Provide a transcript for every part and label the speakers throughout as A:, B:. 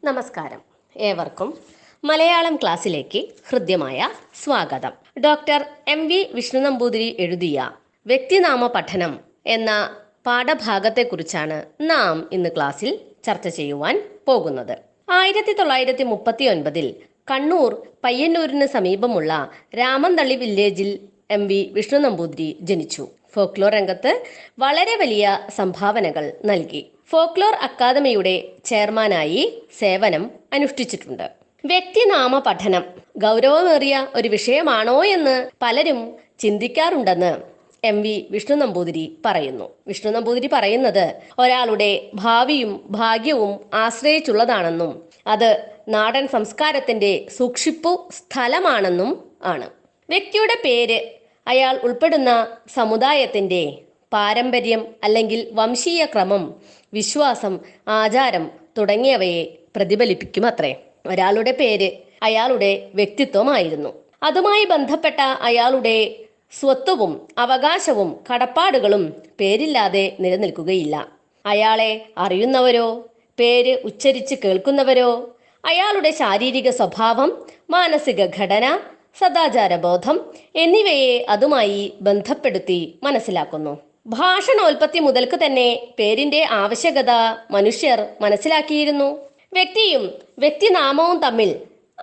A: നമസ്കാരം. ഏവർക്കും മലയാളം ക്ലാസ്സിലേക്ക് ഹൃദ്യമായ സ്വാഗതം. Doctor MV. വിഷ്ണു നമ്പൂതിരി എഴുതിയ വ്യക്തിനാമ പഠനം എന്ന പാഠഭാഗത്തെക്കുറിച്ചാണ് നാം ഇന്ന് ക്ലാസ്സിൽ ചർച്ച ചെയ്യുവാൻ പോകുന്നത്. 1939 കണ്ണൂർ പയ്യന്നൂരിന് സമീപമുള്ള രാമന്തളി വില്ലേജിൽ എം.വി. വിഷ്ണു നമ്പൂതിരി ജനിച്ചു. ഫോക്ലോർ രംഗത്ത് വളരെ വലിയ സംഭാവനകൾ നൽകി. ഫോക്ലോർ അക്കാദമിയുടെ ചെയർമാനായി സേവനം അനുഷ്ഠിച്ചിട്ടുണ്ട്. വ്യക്തിനാമ പഠനം ഗൗരവമേറിയ ഒരു വിഷയമാണോ എന്ന് പലരും ചിന്തിക്കാറുണ്ടെന്ന് എം.വി. വിഷ്ണു നമ്പൂതിരി പറയുന്നു. വിഷ്ണു നമ്പൂതിരി പറയുന്നത് ഒരാളുടെ ഭാവിയും ഭാഗ്യവും ആശ്രയിച്ചുള്ളതാണെന്നും അത് നാടൻ സംസ്കാരത്തിന്റെ സൂക്ഷിപ്പു സ്ഥലമാണെന്നും ആണ്. വ്യക്തിയുടെ പേര് അയാൾ ഉൾപ്പെടുന്ന സമുദായത്തിന്റെ പാരമ്പര്യം അല്ലെങ്കിൽ വംശീയ ക്രമം, വിശ്വാസം, ആചാരം തുടങ്ങിയവയെ പ്രതിഫലിപ്പിക്കുമത്രേ. ഒരാളുടെ പേര് അയാളുടെ വ്യക്തിത്വമായിരുന്നു. അതുമായി ബന്ധപ്പെട്ട അയാളുടെ സ്വത്വവും അവകാശവും കടപ്പാടുകളും പേരില്ലാതെ നിലനിൽക്കുകയില്ല. അയാളെ അറിയുന്നവരോ പേര് ഉച്ചരിച്ച് കേൾക്കുന്നവരോ അയാളുടെ ശാരീരിക സ്വഭാവം, മാനസിക ഘടന, സദാചാരബോധം എന്നിവയെ അതുമായി ബന്ധപ്പെടുത്തി മനസ്സിലാക്കുന്നു. ഭാഷണോൽപത്തി മുതൽക്ക് തന്നെ പേരിന്റെ ആവശ്യകത മനുഷ്യർ മനസ്സിലാക്കിയിരുന്നു. വ്യക്തിയും വ്യക്തിനാമവും തമ്മിൽ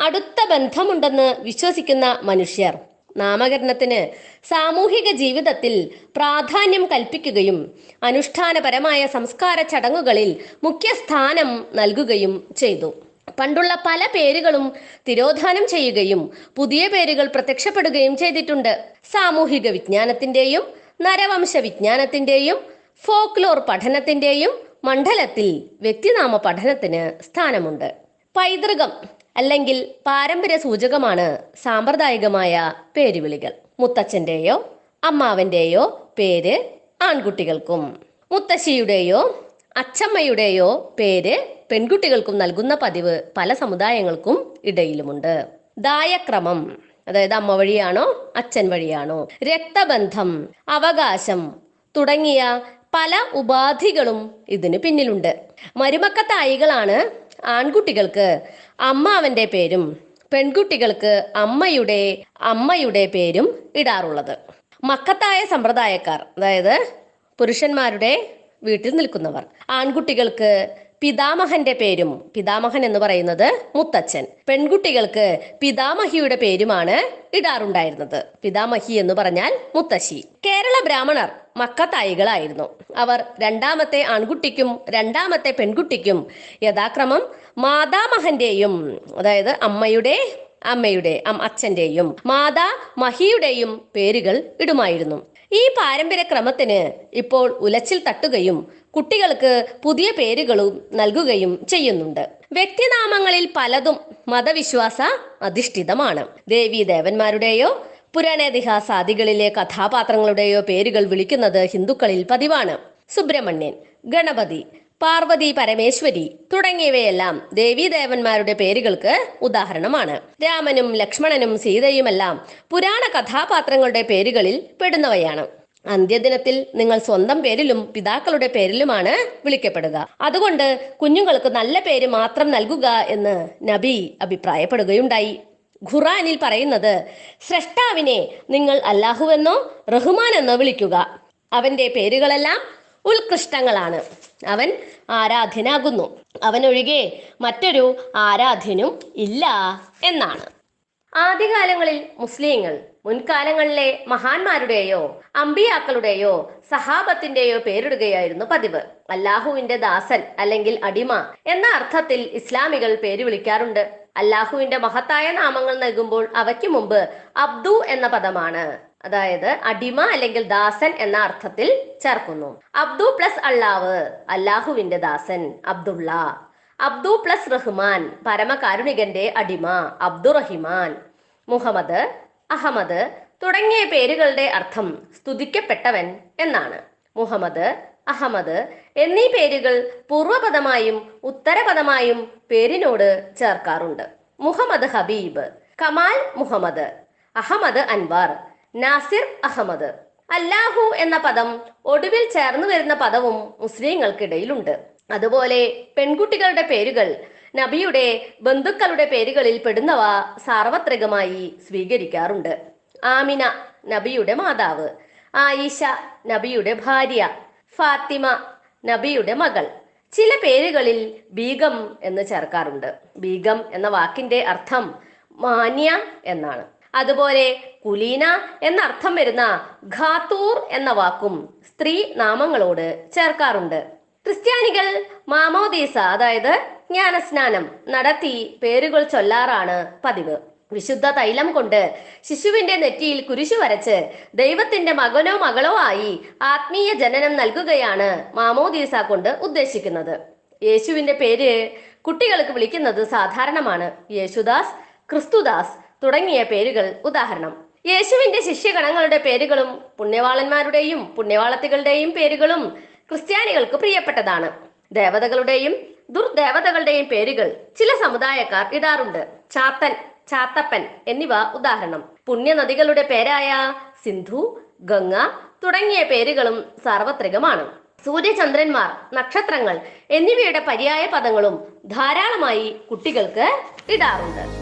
A: അടുത്ത ബന്ധമുണ്ടെന്ന് വിശ്വസിക്കുന്ന മനുഷ്യർ നാമകരണത്തിന് സാമൂഹിക ജീവിതത്തിൽ പ്രാധാന്യം കൽപ്പിക്കുകയും അനുഷ്ഠാനപരമായ സംസ്കാര ചടങ്ങുകളിൽ മുഖ്യസ്ഥാനം നൽകുകയും ചെയ്തു. പണ്ടുള്ള പല പേരുകളും തിരോധാനം ചെയ്യുകയും പുതിയ പേരുകൾ പ്രത്യക്ഷപ്പെടുകയും ചെയ്തിട്ടുണ്ട്. സാമൂഹിക വിജ്ഞാനത്തിന്റെയും നരവംശ വിജ്ഞാനത്തിന്റെയും ഫോക്ലോർ പഠനത്തിന്റെയും മണ്ഡലത്തിൽ വ്യക്തിനാമ പഠനത്തിന് സ്ഥാനമുണ്ട്. പൈതൃകം അല്ലെങ്കിൽ പാരമ്പര്യ സൂചകമാണ് സാമ്പ്രദായികമായ പേരുവിളികൾ. മുത്തച്ഛന്റെയോ അമ്മാവന്റെയോ പേര് ആൺകുട്ടികൾക്കും മുത്തശ്ശിയുടെയോ അച്ചമ്മയുടെയോ പേര് പെൺകുട്ടികൾക്കും നൽകുന്ന പതിവ് പല സമുദായങ്ങൾക്കും ഇടയിലുമുണ്ട്. ദായക്രമം, അതായത് അമ്മ വഴിയാണോ അച്ഛൻ വഴിയാണോ, രക്തബന്ധം, അവകാശം തുടങ്ങിയ പല ഉപാധികളും ഇതിന് പിന്നിലുണ്ട്. മരുമക്കത്തായികളാണ് ആൺകുട്ടികൾക്ക് അമ്മാവന്റെ പേരും പെൺകുട്ടികൾക്ക് അമ്മയുടെ പേരും ഇടാറുള്ളത്. മക്കത്തായ സമ്പ്രദായക്കാർ, അതായത് പുരുഷന്മാരുടെ വീട്ടിൽ നിൽക്കുന്നവർ, ആൺകുട്ടികൾക്ക് പിതാമഹന്റെ പേരും, പിതാമഹൻ എന്ന് പറയുന്നത് മുത്തച്ഛൻ, പെൺകുട്ടികൾക്ക് പിതാമഹിയുടെ പേരുമാണ് ഇടാറുണ്ടായിരുന്നത്. പിതാമഹി എന്ന് പറഞ്ഞാൽ മുത്തശ്ശി. കേരള ബ്രാഹ്മണർ മക്കത്തായികളായിരുന്നു. അവർ രണ്ടാമത്തെ ആൺകുട്ടിക്കും രണ്ടാമത്തെ പെൺകുട്ടിക്കും യഥാക്രമം മാതാമഹന്റെയും, അതായത് അമ്മയുടെ അച്ഛന്റെയും മാതാമഹിയുടെയും പേരുകൾ ഇടുമായിരുന്നു. ഈ പാരമ്പര്യ ക്രമത്തിന് ഇപ്പോൾ ഉലച്ചിൽ തട്ടുകയും കുട്ടികൾക്ക് പുതിയ പേരുകളും നൽകുകയും ചെയ്യുന്നുണ്ട്. വ്യക്തിനാമങ്ങളിൽ പലതും മതവിശ്വാസ അധിഷ്ഠിതമാണ്. ദേവീദേവന്മാരുടെയോ പുരാണേതിഹാസാദികളിലെ കഥാപാത്രങ്ങളുടെയോ പേരുകൾ വിളിക്കുന്നത് ഹിന്ദുക്കളിൽ പതിവാണ്. സുബ്രഹ്മണ്യൻ, ഗണപതി, പാർവതി, പരമേശ്വരി തുടങ്ങിയവയെല്ലാം ദേവീദേവന്മാരുടെ പേരുകൾക്ക് ഉദാഹരണമാണ്. രാമനും ലക്ഷ്മണനും സീതയുമെല്ലാം പുരാണ കഥാപാത്രങ്ങളുടെ പേരുകളിൽ പെടുന്നവയാണ്. അന്ത്യദിനത്തിൽ നിങ്ങൾ സ്വന്തം പേരിലും പിതാക്കളുടെ പേരിലുമാണ് വിളിക്കപ്പെടുക. അതുകൊണ്ട് കുഞ്ഞുങ്ങൾക്ക് നല്ല പേര് മാത്രം നൽകുക എന്ന് നബി അഭിപ്രായപ്പെടുകയുണ്ടായി. ഖുറാനിൽ പറയുന്നത്, സ്രഷ്ടാവിനെ നിങ്ങൾ അല്ലാഹുവെന്നോ റഹ്മാൻ എന്നോ വിളിക്കുക. അവന്റെ പേരുകളെല്ലാം ഉത്കൃഷ്ടങ്ങളാണ്. അവൻ ആരാധ്യനാകുന്നു. അവനൊഴികെ മറ്റൊരു ആരാധ്യനും ഇല്ല എന്നാണ്. ആദ്യകാലങ്ങളിൽ മുസ്ലിങ്ങൾ മുൻകാലങ്ങളിലെ മഹാന്മാരുടെയോ അമ്പിയാക്കളുടെയോ സഹാബത്തിന്റെയോ പേരിടുകയായിരുന്നു പതിവ്. അല്ലാഹുവിന്റെ ദാസൻ അല്ലെങ്കിൽ അടിമ എന്ന അർത്ഥത്തിൽ ഇസ്ലാമികൾ പേര് വിളിക്കാറുണ്ട്. അല്ലാഹുവിന്റെ മഹത്തായ നാമങ്ങൾ നൽകുമ്പോൾ അവയ്ക്ക് മുമ്പ് അബ്ദു എന്ന പദമാണ്, അതായത് അടിമ അല്ലെങ്കിൽ ദാസൻ എന്ന അർത്ഥത്തിൽ ചേർക്കുന്നു. അബ്ദു പ്ലസ് അള്ളാവ്, അല്ലാഹുവിന്റെ ദാസൻ അബ്ദുള്ള. അബ്ദു പ്ലസ് റഹ്മാൻ, പരമകാരുണികന്റെ അടിമ അബ്ദുറഹിമാൻ. മുഹമ്മദ്, അഹമ്മദ് തുടങ്ങിയ പേരുകളുടെ അർത്ഥം സ്തുതിക്കപ്പെട്ടവൻ എന്നാണ്. മുഹമ്മദ്, അഹമ്മദ് എന്നീ പേരുകൾ പൂർവപദമായും ഉത്തരപദമായും പേരിനോട് ചേർക്കാറുണ്ട്. മുഹമ്മദ് ഹബീബ്, കമാൽ മുഹമ്മദ്, അഹമ്മദ് അൻവർ, നാസിർ അഹമ്മദ്. അല്ലാഹു എന്ന പദം ഒടുവിൽ ചേർന്നു വരുന്ന പദവും മുസ്ലിങ്ങൾക്കിടയിലുണ്ട്. അതുപോലെ പെൺകുട്ടികളുടെ പേരുകൾ നബിയുടെ ബന്ധുക്കളുടെ പേരുകളിൽ പെടുന്നവ സാർവത്രികമായി സ്വീകരിക്കാറുണ്ട്. ആമിന നബിയുടെ മാതാവ്, ആയിഷ നബിയുടെ ഭാര്യ, ഫാത്തിമ നബിയുടെ മകൾ. ചില പേരുകളിൽ ബീഗം എന്ന് ചേർക്കാറുണ്ട്. ബീഗം എന്ന വാക്കിന്റെ അർത്ഥം മാന്യ എന്നാണ്. അതുപോലെ കുലീന എന്നർത്ഥം വരുന്ന ഖാത്തൂർ എന്ന വാക്കും സ്ത്രീ നാമങ്ങളോട് ചേർക്കാറുണ്ട്. ക്രിസ്ത്യാനികൾ മാമോദീസ അതായത് ജ്ഞാനസ്നാനം നടത്തി പേരുകൾ ചൊല്ലാറാണ് പതിവ്. വിശുദ്ധ തൈലം കൊണ്ട് ശിശുവിന്റെ നെറ്റിയിൽ കുരിശു വരച്ച് ദൈവത്തിന്റെ മകനോ മകളോ ആയി ആത്മീയ ജനനം നൽകുകയാണ് മാമോദീസ കൊണ്ട് ഉദ്ദേശിക്കുന്നത്. യേശുവിന്റെ പേര് കുട്ടികൾക്ക് വിളിക്കുന്നത് സാധാരണമാണ്. യേശുദാസ്, ക്രിസ്തുദാസ് തുടങ്ങിയ പേരുകൾ ഉദാഹരണം. യേശുവിന്റെ ശിഷ്യഗണങ്ങളുടെ പേരുകളും പുണ്യവാളന്മാരുടെയും പുണ്യവാളത്തികളുടെയും പേരുകളും ക്രിസ്ത്യാനികൾക്ക് പ്രിയപ്പെട്ടതാണ്. ദേവതകളുടെയും ദുർദേവതകളുടെയും പേരുകൾ ചില സമുദായക്കാർ ഇടാറുണ്ട്. ചാത്തൻ, ചാത്തപ്പൻ എന്നിവ ഉദാഹരണം. പുണ്യനദികളുടെ പേരായ സിന്ധു, ഗംഗ തുടങ്ങിയ പേരുകളും സാർവത്രികമാണ്. സൂര്യചന്ദ്രന്മാർ, നക്ഷത്രങ്ങൾ എന്നിവയുടെ പര്യായ പദങ്ങളും ധാരാളമായി കുട്ടികൾക്ക് ഇടാറുണ്ട്.